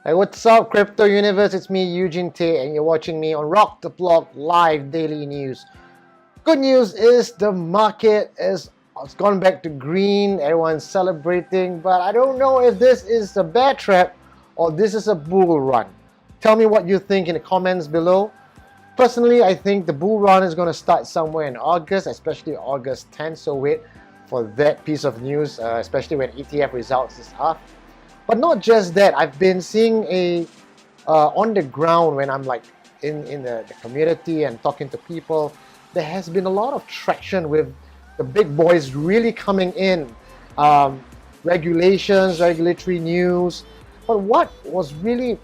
Hey, what's up, Crypto Universe? It's me, Eugene Tay, and you're watching me on Rock the Block Live Daily News. Good news is the market it's gone back to green. Everyone's celebrating, but I don't know if this is a bear trap or this is a bull run. Tell me what you think in the comments below. Personally, I think the bull run is going to start somewhere in August, especially August 10th. So wait for that piece of news, especially when ETF results is up. But not just that, I've been seeing on the ground when I'm like in the community and talking to people, there has been a lot of traction with the big boys really coming in. Regulations, regulatory news. But what was really,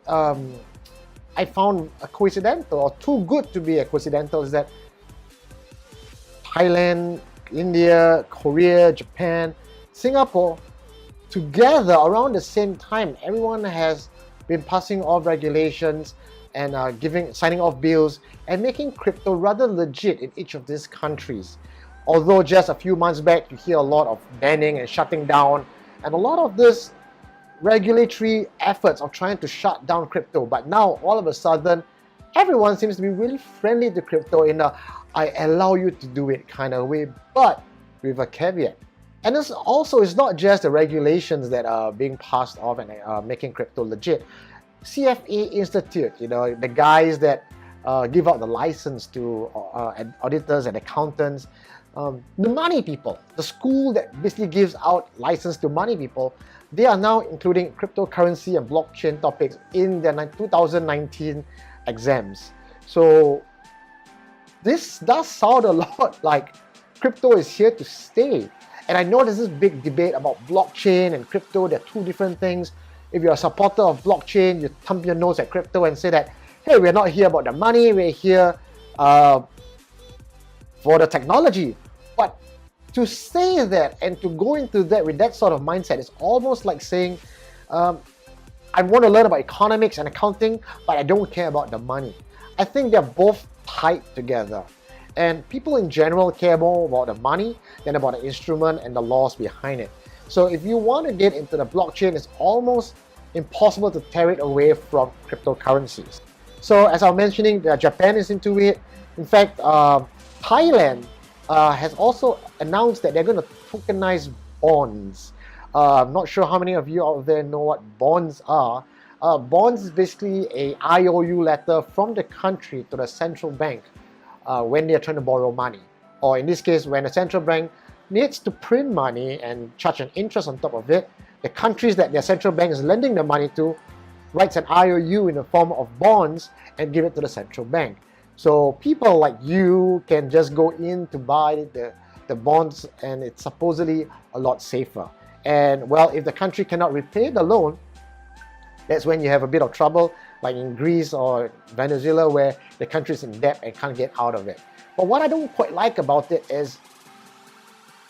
I found a coincidental or too good to be a coincidental is that Thailand, India, Korea, Japan, Singapore, together around the same time, everyone has been passing off regulations and signing off bills and making crypto rather legit in each of these countries. Although just a few months back, you hear a lot of banning and shutting down, and a lot of this regulatory efforts of trying to shut down crypto. But now, all of a sudden, everyone seems to be really friendly to crypto in a "I allow you to do it" kind of way, but with a caveat. And this also is not just the regulations that are being passed off and making crypto legit. CFA Institute, the guys that give out the license to auditors and accountants, the money people, the school that basically gives out license to money people, they are now including cryptocurrency and blockchain topics in their 2019 exams. So this does sound a lot like crypto is here to stay. And I know there's this big debate about blockchain and crypto. They're two different things. If you're a supporter of blockchain, you thump your nose at crypto and say that, hey, we're not here about the money, we're here for the technology. But to say that and to go into that with that sort of mindset is almost like saying, I want to learn about economics and accounting, but I don't care about the money. I think they're both tied together. And people in general care more about the money than about the instrument and the laws behind it. So if you want to get into the blockchain, it's almost impossible to tear it away from cryptocurrencies. So as I was mentioning, Japan is into it. In fact, Thailand has also announced that they're going to tokenize bonds. I'm not sure how many of you out there know what bonds are. Bonds is basically a IOU letter from the country to the central bank. When they're trying to borrow money, or in this case, when a central bank needs to print money and charge an interest on top of it, the countries that their central bank is lending the money to writes an IOU in the form of bonds and give it to the central bank. So people like you can just go in to buy the bonds, and it's supposedly a lot safer. And well, if the country cannot repay the loan, that's when you have a bit of trouble, like in Greece or Venezuela, where the country is in debt and can't get out of it. But what I don't quite like about it is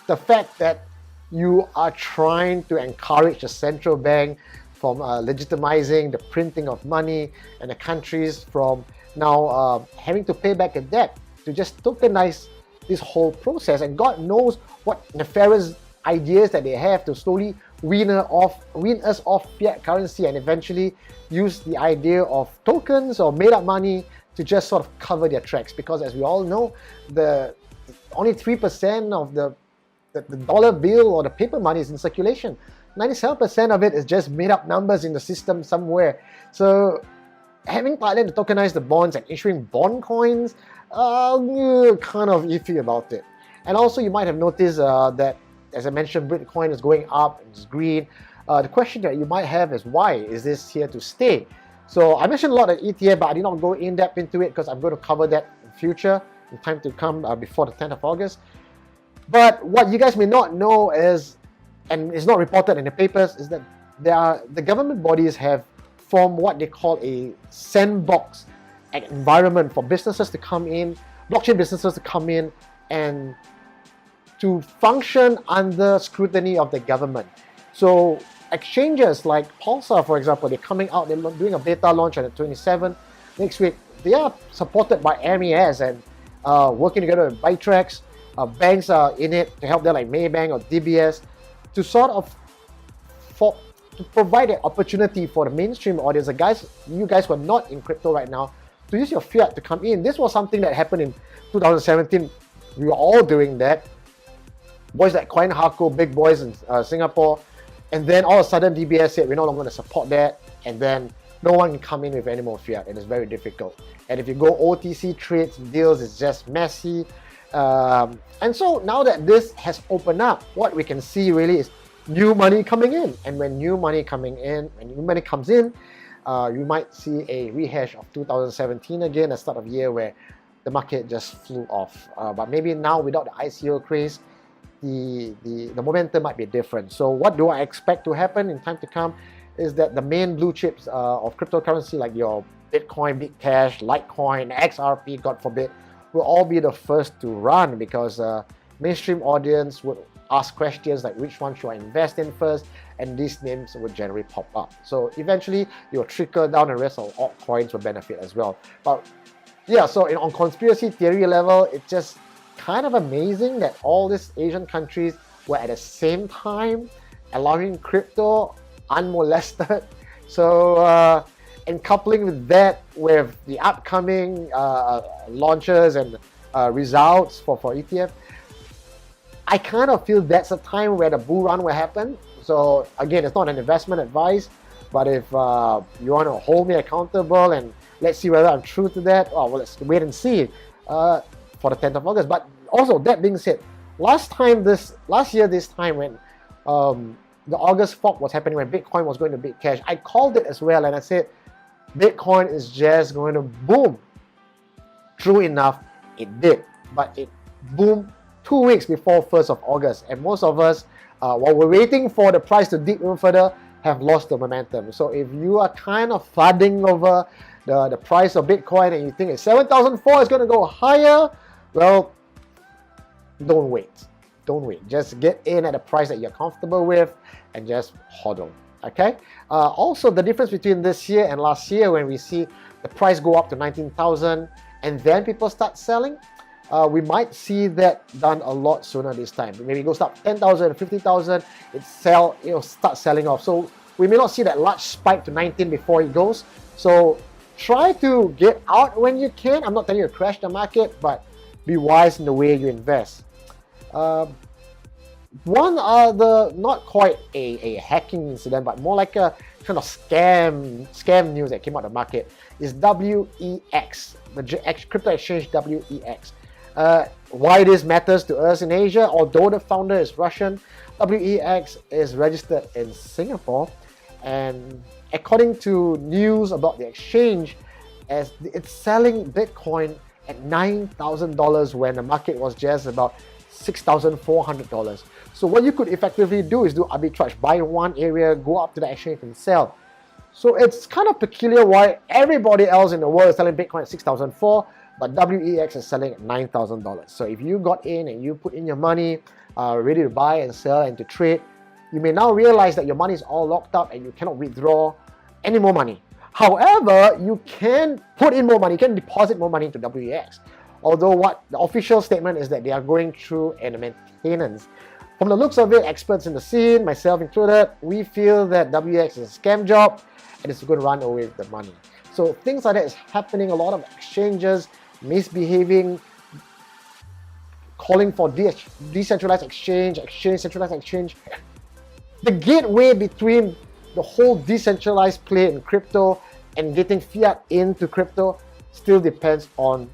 the fact that you are trying to encourage the central bank from legitimizing the printing of money, and the countries from now having to pay back a debt to just tokenize this whole process. And God knows what nefarious ideas that they have to slowly wean us off fiat currency and eventually use the idea of tokens or made up money to just sort of cover their tracks. Because as we all know, only 3% of the dollar bill or the paper money is in circulation. 97% of it is just made up numbers in the system somewhere. So having Thailand to tokenize the bonds and issuing bond coins, kind of iffy about it. And also you might have noticed that, as I mentioned, Bitcoin is going up, it's green. The question that you might have is, why is this here to stay? So I mentioned a lot of ETF, but I did not go in depth into it because I'm going to cover that in future, in time to come before the 10th of August. But what you guys may not know is, and it's not reported in the papers, is that the government bodies have formed what they call a sandbox environment for businesses to come in, blockchain businesses to come in and to function under scrutiny of the government. So exchanges like Pulsar, for example, they're coming out, they're doing a beta launch on the 27th next week. They are supported by MES and working together with Bytrax. Banks are in it to help them, like Maybank or DBS, to sort of to provide an opportunity for the mainstream audience, the guys, you guys who are not in crypto right now, to use your fiat to come in. This was something that happened in 2017. We were all doing that. Boys like Coin Hardcore, big boys in Singapore, and then all of a sudden DBS said we're no longer going to support that, and then no one can come in with any more fiat, and it's very difficult. And if you go OTC trades, deals, it's just messy. And so now that this has opened up, what we can see really is new money coming in. And when new money comes in, you might see a rehash of 2017 again, the start of the year where the market just flew off. But maybe now without the ICO craze, the momentum might be different. So what do I expect to happen in time to come is that the main blue chips of cryptocurrency, like your Bitcoin, Bitcash, Litecoin, XRP, God forbid, will all be the first to run, because mainstream audience would ask questions like which one should I invest in first, and these names would generally pop up. So eventually you'll trickle down, and the rest of altcoins will benefit as well. But yeah, so on conspiracy theory level, it's just kind of amazing that all these Asian countries were at the same time allowing crypto unmolested. So and coupling with that, with the upcoming launches and results for ETF, I kind of feel that's a time where the bull run will happen. So again, it's not an investment advice, but if you want to hold me accountable and let's see whether I'm true to that, well, let's wait and see for the 10th of August. But also, that being said, last year this time when the August fog was happening, when Bitcoin was going to Bitcash, I called it as well, and I said Bitcoin is just going to boom. True enough, it did, but it boomed 2 weeks before 1st of August, and most of us, while we're waiting for the price to dip even further, have lost the momentum. So if you are kind of flooding over the price of Bitcoin and you think it's 7,004, it's going to go higher, well, don't wait. Don't wait. Just get in at a price that you're comfortable with and just hodl. Okay. Also, the difference between this year and last year, when we see the price go up to 19,000 and then people start selling, we might see that done a lot sooner this time. Maybe it goes up 10,000, 50,000, start selling off. So we may not see that large spike to 19 before it goes. So try to get out when you can. I'm not telling you to crash the market, but be wise in the way you invest. One other, not quite a hacking incident, but more like a kind of scam news that came out of the market is WEX, the crypto exchange WEX. Why this matters to us in Asia, although the founder is Russian, WEX is registered in Singapore, and according to news about the exchange, as it's selling Bitcoin at $9,000 when the market was just about $6,400. So what you could effectively do is do arbitrage, buy one area, go up to the exchange and sell. So it's kind of peculiar why everybody else in the world is selling Bitcoin at $6,400, but WEX is selling at $9,000. So if you got in and you put in your money, ready to buy and sell and to trade, you may now realize that your money is all locked up and you cannot withdraw any more money. However, you can put in more money, you can deposit more money into WEX. Although what the official statement is that they are going through a maintenance. From the looks of it, experts in the scene, myself included, we feel that WEX is a scam job and it's going to run away with the money. So things like that is happening. A lot of exchanges misbehaving, calling for decentralized exchange, centralized exchange. The gateway between the whole decentralized play in crypto and getting fiat into crypto still depends on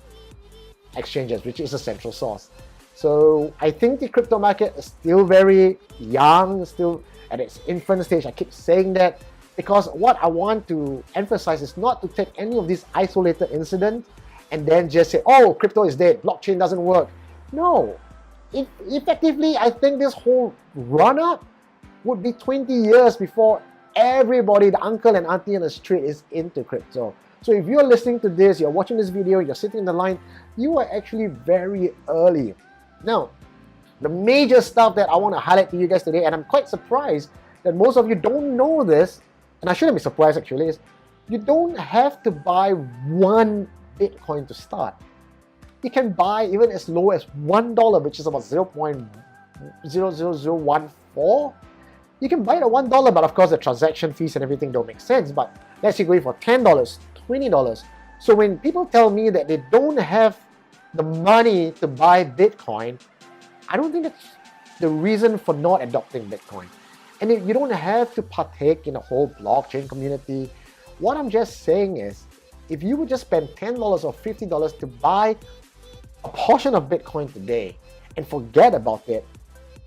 exchanges, which is a central source. So I think the crypto market is still very young, still at its infant stage. I keep saying that because what I want to emphasize is not to take any of these isolated incidents and then just say, oh, crypto is dead, blockchain doesn't work. No. Effectively, I think this whole run-up would be 20 years before everybody, the uncle and auntie on the street, is into crypto. So if you're listening to this, you're watching this video, you're sitting in the line, you are actually very early. Now, the major stuff that I want to highlight to you guys today, and I'm quite surprised that most of you don't know this, and I shouldn't be surprised actually, is you don't have to buy one Bitcoin to start. You can buy even as low as $1, which is about 0.00014. You can buy it at $1, but of course the transaction fees and everything don't make sense. But let's say going for $10, $20. So when people tell me that they don't have the money to buy Bitcoin, I don't think that's the reason for not adopting Bitcoin. And if you don't have to partake in the whole blockchain community. What I'm just saying is, if you would just spend $10 or $50 to buy a portion of Bitcoin today and forget about it,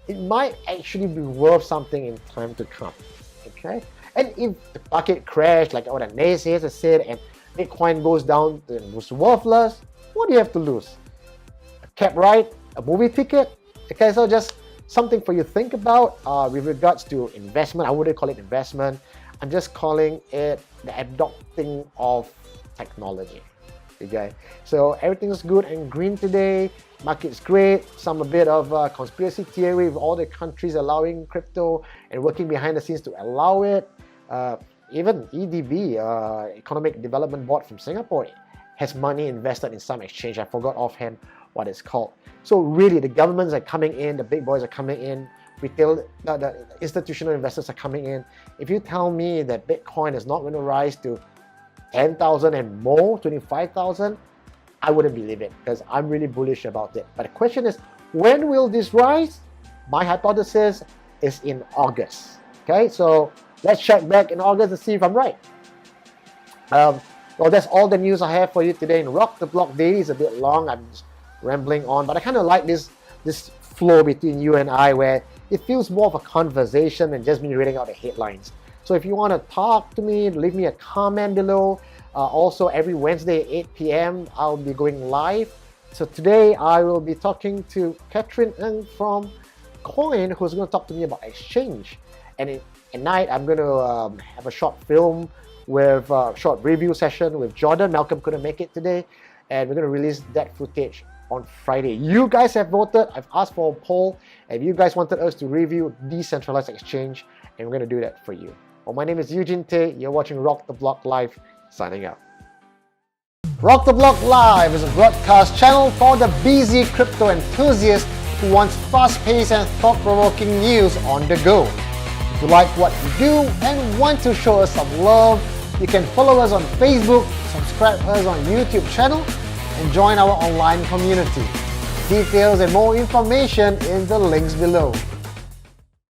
it might actually be worth something in time to come, okay? And if the market crash, like what the naysayers have said, and Bitcoin goes down and was worthless, what do you have to lose? A cab ride, a movie ticket? Okay, so just something for you to think about with regards to investment. I wouldn't call it investment. I'm just calling it the adopting of technology. Okay, so everything's good and green today. Market's great. Some a bit of conspiracy theory with all the countries allowing crypto and working behind the scenes to allow it. Even EDB, Economic Development Board from Singapore, has money invested in some exchange. I forgot offhand what it's called. So really, the governments are coming in, the big boys are coming in, retail, the institutional investors are coming in. If you tell me that Bitcoin is not going to rise to 10,000 and more, 25,000, I wouldn't believe it, because I'm really bullish about it. But the question is, when will this rise? My hypothesis is in August. Okay, so let's check back in August to see if I'm right. Well, that's all the news I have for you today in Rock the Block Daily. It's a bit long, I'm just rambling on, but I kind of like this flow between you and I, where it feels more of a conversation than just me reading out the headlines. So if you want to talk to me, leave me a comment below. Also, every Wednesday at 8 p.m. I'll be going live. So today I will be talking to Catherine Ng from Coin, who's going to talk to me about exchange. And at night, I'm going to have a short film with a short review session with Jordan. Malcolm couldn't make it today, and we're going to release that footage on Friday. You guys have voted. I've asked for a poll, and you guys wanted us to review decentralized exchange, and we're going to do that for you. Well, my name is Eugene Tay. You're watching Rock the Block Live. Signing out. Rock the Block Live is a broadcast channel for the busy crypto enthusiast who wants fast-paced and thought-provoking news on the go. If you like what we do and want to show us some love, you can follow us on Facebook, subscribe us on YouTube channel, and join our online community. Details and more information in the links below.